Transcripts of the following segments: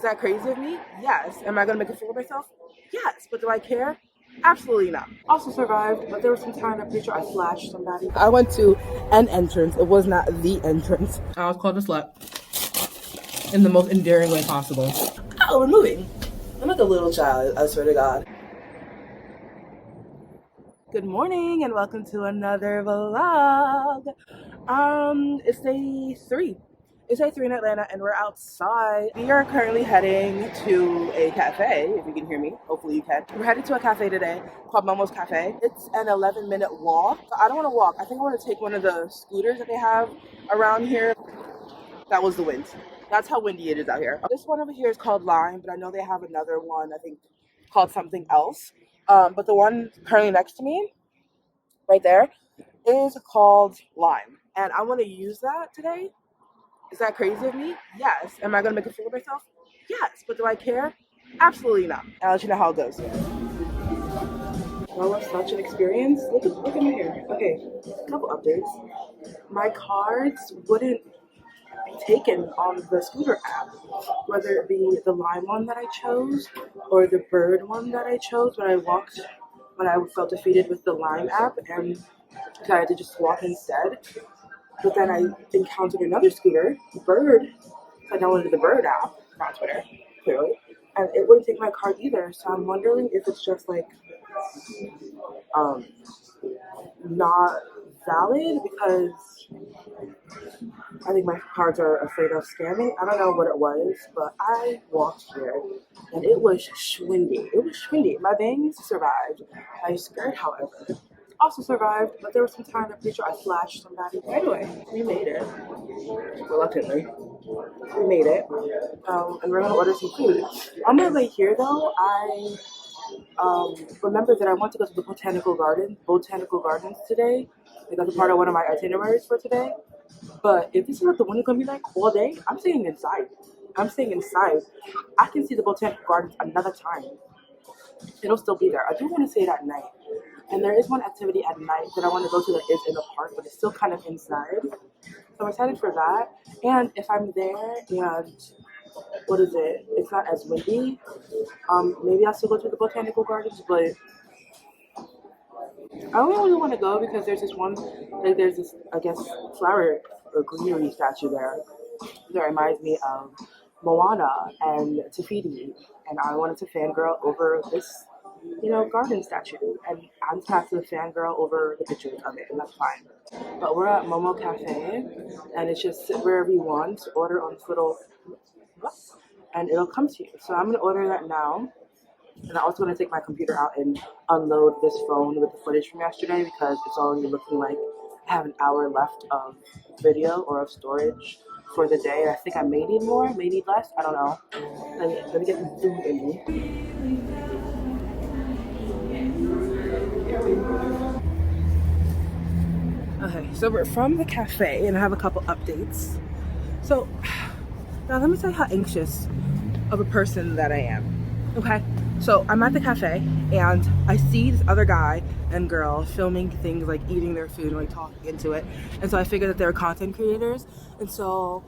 Is that crazy of me? Yes. Am I gonna make a fool of myself? Yes. But do I care? Absolutely not. Also survived, but there was some time I'm pretty sure I flashed somebody. I went to an entrance. It was not the entrance. I was called a slut in the most endearing way possible. Oh, we're moving. I'm like a little child, I swear to God. Good morning and welcome to another vlog. It's day 3. It's day 3 in Atlanta and we're outside. We are currently heading to a cafe, if you can hear me. Hopefully you can. We're headed to a cafe today called Momo's Cafe. It's an 11-minute walk. I don't want to walk. I think I want to take one of the scooters that they have around here. That was the wind. That's how windy it is out here. This one over here is called Lime, but I know they have another one, I think, called something else. But the one currently next to me, right there, is called Lime. And I want to use that today. Is that crazy of me? Yes. Am I going to make a fool of myself? Yes. But do I care? Absolutely not. I'll let you know how it goes. That was such an experience. Look at my hair. Okay, a couple updates. My cards wouldn't be taken on the scooter app, whether it be the Lime one that I chose or the Bird one that I chose when I felt defeated with the Lime app and decided to just walk instead. But then I encountered another scooter, Bird. So I downloaded the Bird app, not Twitter, clearly, and it wouldn't take my card either. So I'm wondering if it's just like not valid because I think my cards are afraid of scamming. I don't know what it was, but I walked here and it was schwindy. It was schwindy. My bangs survived. My skirt, however, also survived, but there was some time I'm pretty sure I flashed somebody. Anyway, we made it. Reluctantly. We made it. And we're gonna order some food. On my way here though, I remember that I want to go to the Botanical Gardens today. Like, that's a part of one of my itineraries for today. But if this is what the wind is gonna be like all day, I'm staying inside. I can see the Botanical Gardens another time. It'll still be there. I do want to see it at night. And there is one activity at night that I want to go to that is in the park, but it's still kind of inside. So I'm excited for that. And if I'm there and it's not as windy, maybe I'll still go to the Botanical Gardens, but I don't really want to go because there's this, I guess, flower or greenery statue there that reminds me of Moana and Tafiti, and I wanted to fangirl over this, garden statue, and I'm just have to fangirl over the pictures of it, and that's fine. But we're at Momo Cafe, and it's just sit wherever you want, order on this little, and it'll come to you. So I'm gonna order that now. And I'm also going to take my computer out and unload this phone with the footage from yesterday because it's already looking like I have an hour left of video or of storage for the day. I think I may need more, may need less. I don't know. Let me get some food in me. Okay, so we're from the cafe and I have a couple updates. So now let me tell you how anxious of a person that I am. Okay, so I'm at the cafe and I see this other guy and girl filming things like eating their food and like talking into it, and so I figured that they were content creators, and so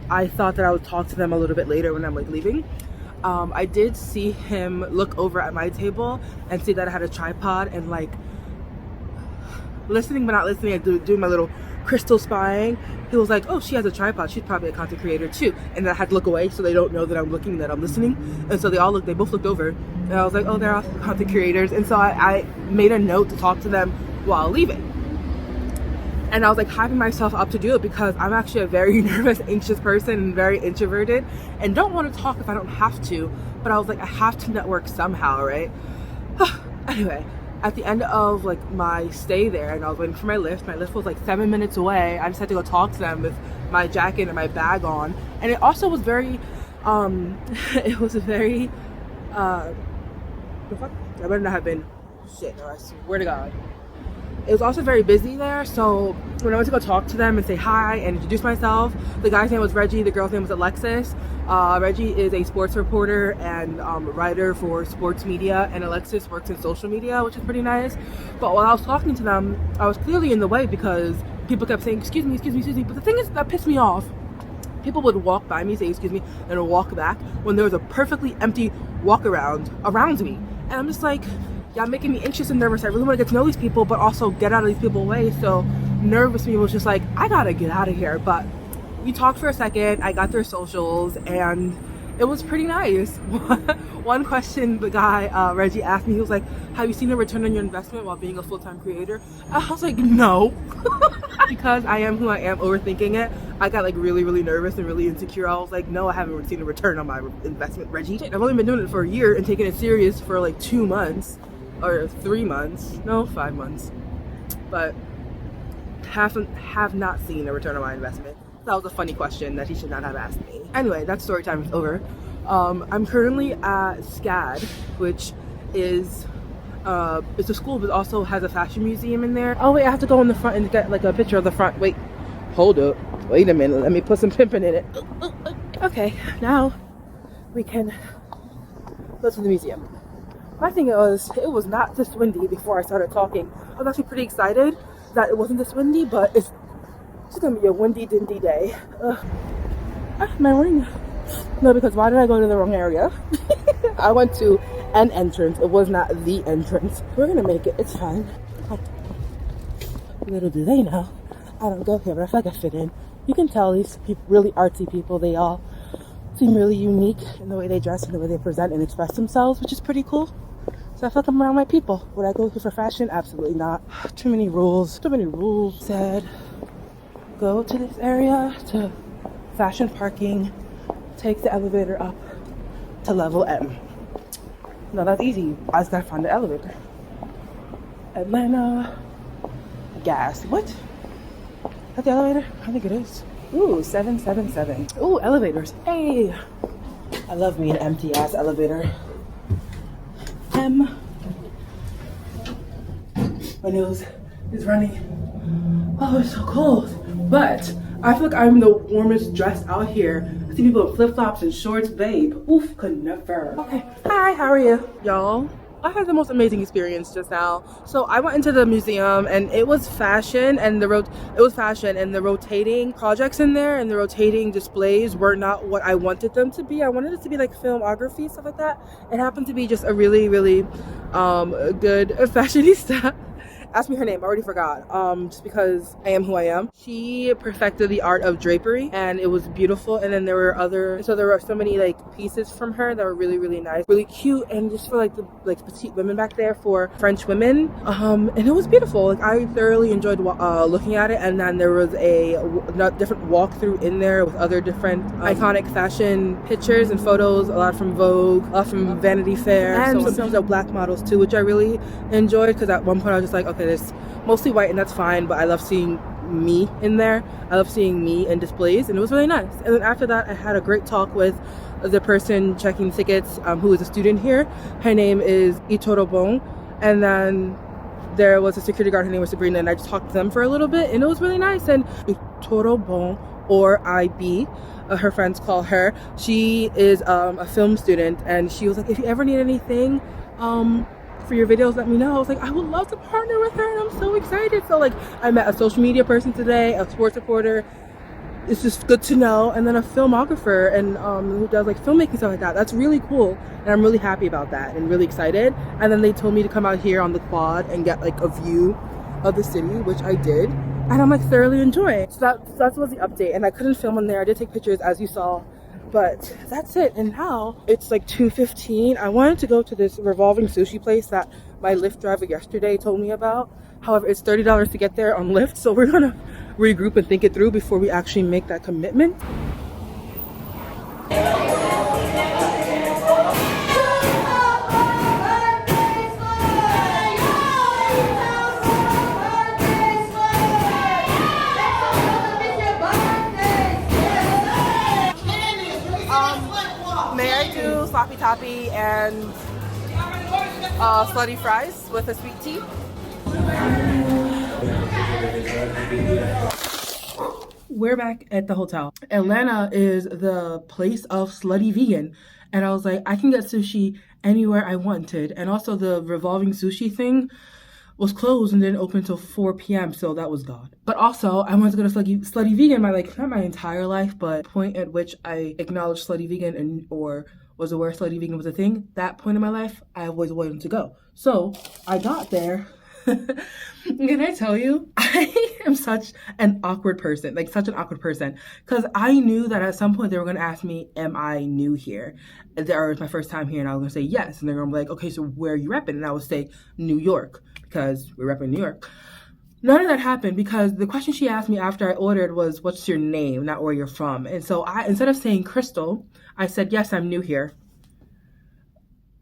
I thought that I would talk to them a little bit later when I'm like leaving. I did see him look over at my table and see that I had a tripod and like listening but not listening. I doing my little crystal spying. He was like, oh, she has a tripod, she's probably a content creator too. And then I had to look away so they don't know that I'm looking, that I'm listening. And so they both looked over and I was like, oh, they're all content creators. And so I made a note to talk to them while leaving. And I was like hyping myself up to do it because I'm actually a very nervous, anxious person and very introverted and don't want to talk if I don't have to. But I was like, I have to network somehow, right? Anyway, at the end of like my stay there and I was waiting for my lift was like 7 minutes away. I just had to go talk to them with my jacket and my bag on, and it also was very it was very the fuck? I better not have been shit, I swear to God. It was also very busy there, so when I went to go talk to them and say hi and introduce myself, the guy's name was Reggie, the girl's name was Alexis. Reggie is a sports reporter and writer for sports media, and Alexis works in social media, which is pretty nice. But while I was talking to them, I was clearly in the way because people kept saying, excuse me. But the thing is that pissed me off people would walk by me, say excuse me, and walk back when there was a perfectly empty walk around me. And I'm just like, y'all making me anxious and nervous. I really want to get to know these people, but also get out of these people's way. So nervous me was just like, I gotta get out of here. But we talked for a second, I got their socials, and it was pretty nice. One question the guy, Reggie, asked me, he was like, have you seen a return on your investment while being a full-time creator? I was like, no. Because I am who I am, overthinking it, I got like really, really nervous and really insecure. I was like, no, I haven't seen a return on my investment, Reggie. I've only been doing it for a year and taking it serious for like 2 months or 3 months, no, 5 months. But have not seen a return on my investment. That was a funny question that he should not have asked me. Anyway, that story time is over. I'm currently at SCAD, which is it's a school but also has a fashion museum in there. Oh wait, I have to go in the front and get like a picture of the front. Wait, hold up, wait a minute, let me put some pimping in it. Okay, now we can go to the museum. My thing was, it was not this windy before I started talking. I was actually pretty excited that it wasn't this windy, but it's gonna be a windy, dindy day. My ring. No, because why did I go to the wrong area? I went to an entrance. It was not the entrance. We're gonna make it. It's fine. Little do they know, I don't go here, but I feel like I fit in. You can tell these people, really artsy people, they all seem really unique in the way they dress and the way they present and express themselves, which is pretty cool. So I feel like I'm around my people. Would I go here for fashion? Absolutely not. Too many rules. Too many rules. Said, go to this area to fashion parking. Take the elevator up to level M. No, that's easy. I just gotta find the elevator. Atlanta gas. What? Is that the elevator? I think it is. Ooh, 777. Ooh, elevators. Hey! I love me an empty ass elevator. M. My nose is running. Oh, it's so cold. But I feel like I'm the warmest dressed out here. I see people in flip-flops and shorts, babe. Oof, could never. Okay, hi, how are you? Y'all, I had the most amazing experience just now. So I went into the museum and it was fashion, and the rotating projects in there and the rotating displays were not what I wanted them to be. I wanted it to be like filmography, stuff like that. It happened to be just a really, really good fashionista. Ask me her name, I already forgot. Just because I am who I am. She perfected the art of drapery and it was beautiful. And then there were so many like pieces from her that were really, really nice, really cute, and just for like the petite women back there, for French women. And it was beautiful. Like I thoroughly enjoyed looking at it. And then there was a different walkthrough in there with other different iconic fashion pictures and photos, a lot from Vogue, a lot from Vanity Fair, and some of black models too, which I really enjoyed, because at one point I was just like, okay, there's mostly white and that's fine, but I love seeing me in there. I love seeing me in displays, and it was really nice. And then after that, I had a great talk with the person checking tickets, who is a student here. Her name is Itorobong. And then there was a security guard, her name was Sabrina, and I just talked to them for a little bit, and it was really nice. And Itorobong, or IB, her friends call her, she is a film student, and she was like, if you ever need anything for your videos, let me know. I was like, I would love to partner with her, and I'm so excited. So like, I met a social media person today, a sports reporter. It's just good to know. And then a filmographer, and who does like filmmaking, stuff like that. That's really cool, and I'm really happy about that and really excited. And then they told me to come out here on the quad and get like a view of the city, which I did, and I'm like thoroughly enjoying. So that was the update. And I couldn't film in there. I did take pictures, as you saw, but that's it. And now it's like 2:15. I wanted to go to this revolving sushi place that my Lyft driver yesterday told me about. However, it's $30 to get there on Lyft, so we're gonna regroup and think it through before we actually make that commitment. May I do sloppy toppy and slutty fries with a sweet tea? We're back at the hotel. Atlanta is the place of slutty vegan, and I was like, I can get sushi anywhere I wanted. And also the revolving sushi thing was closed and didn't open until 4 p.m. So that was God. But also, I wanted to go to Slutty Vegan not my entire life, but the point at which I acknowledged Slutty Vegan or was aware Slutty Vegan was a thing, that point in my life, I always wanted to go. So I got there. Can I tell you, I am such an awkward person, because I knew that at some point they were going to ask me, am I new here? Or it's my first time here, and I was going to say yes. And they're going to be like, okay, so where are you repping? And I would say New York, because we're repping New York. None of that happened, because the question she asked me after I ordered was, what's your name, not where you're from. And so instead of saying Crystal, I said, yes, I'm new here.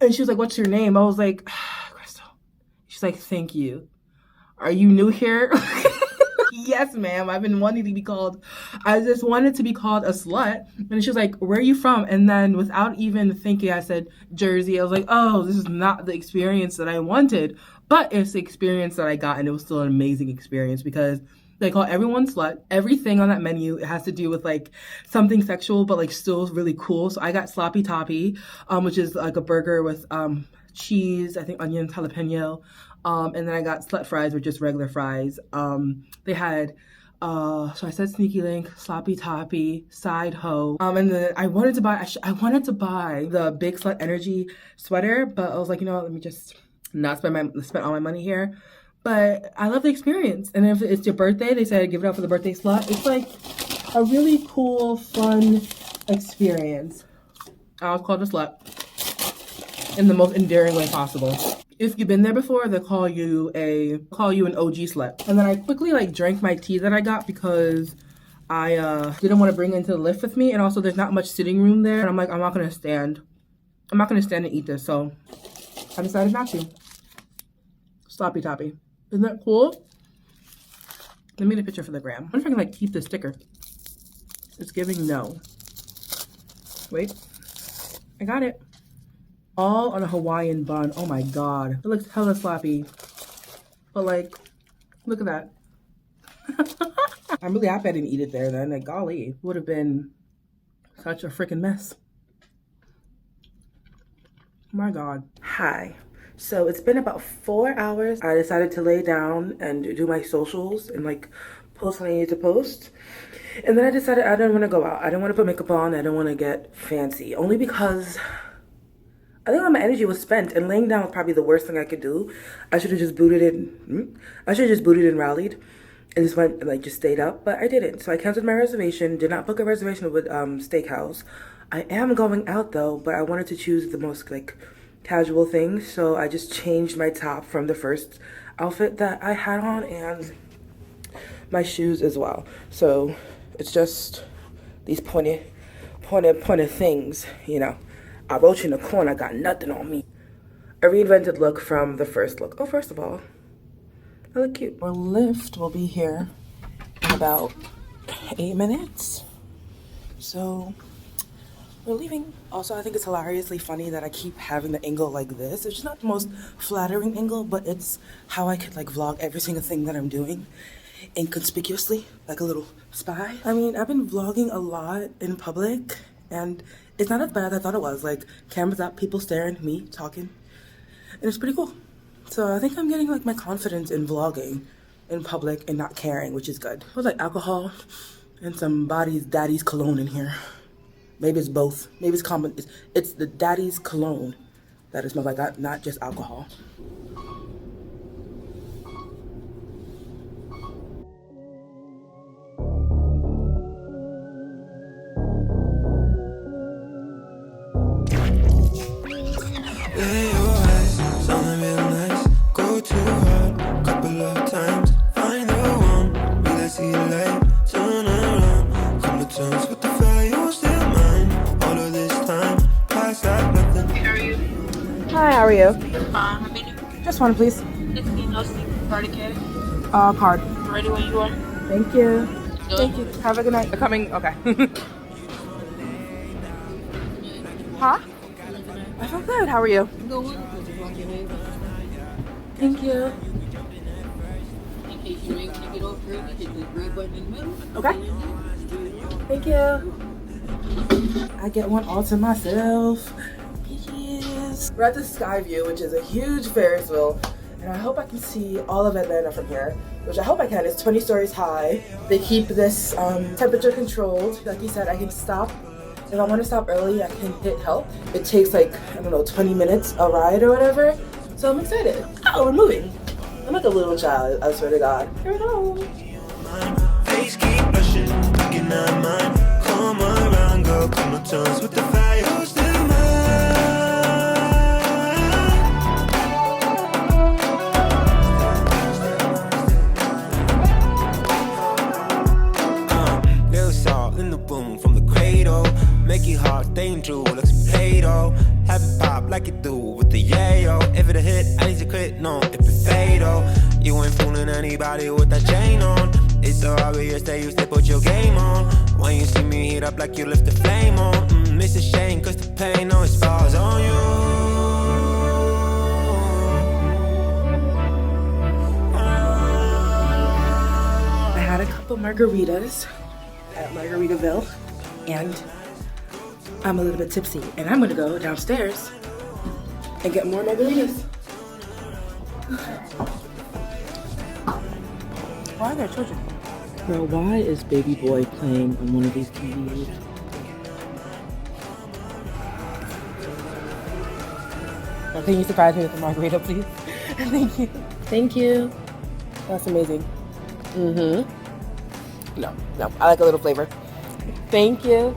And she was like, what's your name? I was like, Crystal. She's like, thank you. Are you new here? Yes, ma'am. I've been wanting to be called. I just wanted to be called a slut. And she was like, where are you from? And then without even thinking, I said, Jersey. I was like, oh, this is not the experience that I wanted. But it's the experience that I got. And it was still an amazing experience because they call everyone slut. Everything on that menu, it has to do with like something sexual, but like still really cool. So I got sloppy toppy, which is like a burger with cheese, I think onions, jalapeno. And then I got slut fries, which is regular fries. They had, so I said sneaky link, sloppy toppy, side hoe. And then I wanted to buy the Big Slut Energy sweater, but I was like, you know what, let me just not spend all my money here. But I love the experience. And if it's your birthday, they said give it up for the birthday slut. It's like a really cool, fun experience. I was called a slut in the most endearing way possible. If you've been there before, they'll call you an OG slut. And then I quickly like drank my tea that I got because I didn't want to bring it into the lift with me. And also there's not much sitting room there. And I'm like, I'm not gonna stand and eat this. So I decided not to. Sloppy toppy. Isn't that cool? Let me get a picture for the gram. I wonder if I can like keep the sticker. It's giving no. Wait. I got it. All on a Hawaiian bun. Oh my god. It looks hella sloppy. But like, look at that. I'm really happy I didn't eat it there then. Like, golly. It would have been such a freaking mess. Oh my god. Hi. So it's been about 4 hours. I decided to lay down and do my socials and like post what I needed to post. And then I decided I didn't want to go out. I didn't want to put makeup on. I didn't want to get fancy. Only because I think all my energy was spent, and laying down was probably the worst thing I could do. I should have just booted and rallied and just went and like just stayed up, but I didn't. So I canceled my reservation, did not book a reservation with Steakhouse. I am going out though, but I wanted to choose the most like casual things, so I just changed my top from the first outfit that I had on and my shoes as well. So it's just these pointed things, you know. I wrote you in the corner, I got nothing on me. A reinvented look from the first look. Oh, first of all, I look cute. Our lift will be here in about 8 minutes. So we're leaving. Also, I think it's hilariously funny that I keep having the angle like this. It's just not the most flattering angle, but it's how I could like vlog every single thing that I'm doing inconspicuously, like a little spy. I mean, I've been vlogging a lot in public and it's not as bad as I thought it was. Like, cameras up, people staring, me talking. And it's pretty cool. So I think I'm getting like my confidence in vlogging in public and not caring, which is good. There's like alcohol and somebody's daddy's cologne in here. Maybe it's both. Maybe it's common. It's the daddy's cologne that it smells like that, not just alcohol. Hi, how are you? Just one, please. Card. Ready when you are. Thank you. Thank you. Have a good night. Coming. Okay. Huh? I feel good. How are you? Thank you. In case you ain't gonna get over early, hit the red button in the middle. Okay. Thank you. I get one all to myself. Yes. We're at the Skyview, which is a huge Ferris wheel. and I hope I can see all of Atlanta from here, which I hope I can. It's 20 stories high. They keep this temperature controlled. Like you said, I can stop. If I want to stop early, I can hit help. It takes like, I don't know, 20 minutes a ride or whatever. So I'm excited. Oh, we're moving. I'm like a little child, I swear to God. Here we go. Face keep blushing, looking at mine. Come around, girl, come no turns with the fire. Little salt in the boom from the cradle. Make it hard, staying true, like some Play-Doh. Have it pop like it do with the yayo. If it a hit, I need to quit, no, if it fatal. You ain't fooling anybody with that chain on. It's so obvious that you still put your game on. When you see me heat up like you lift the flame on. It's a shame cause the pain always falls on you. I had a couple margaritas at Margaritaville and I'm a little bit tipsy and I'm gonna go downstairs and get more margaritas. Why are there children? Bro, why is baby boy playing on one of these TVs? Oh, can you surprise me with a margarita, please? Thank you. Thank you. That's amazing. No, I like a little flavor. Thank you.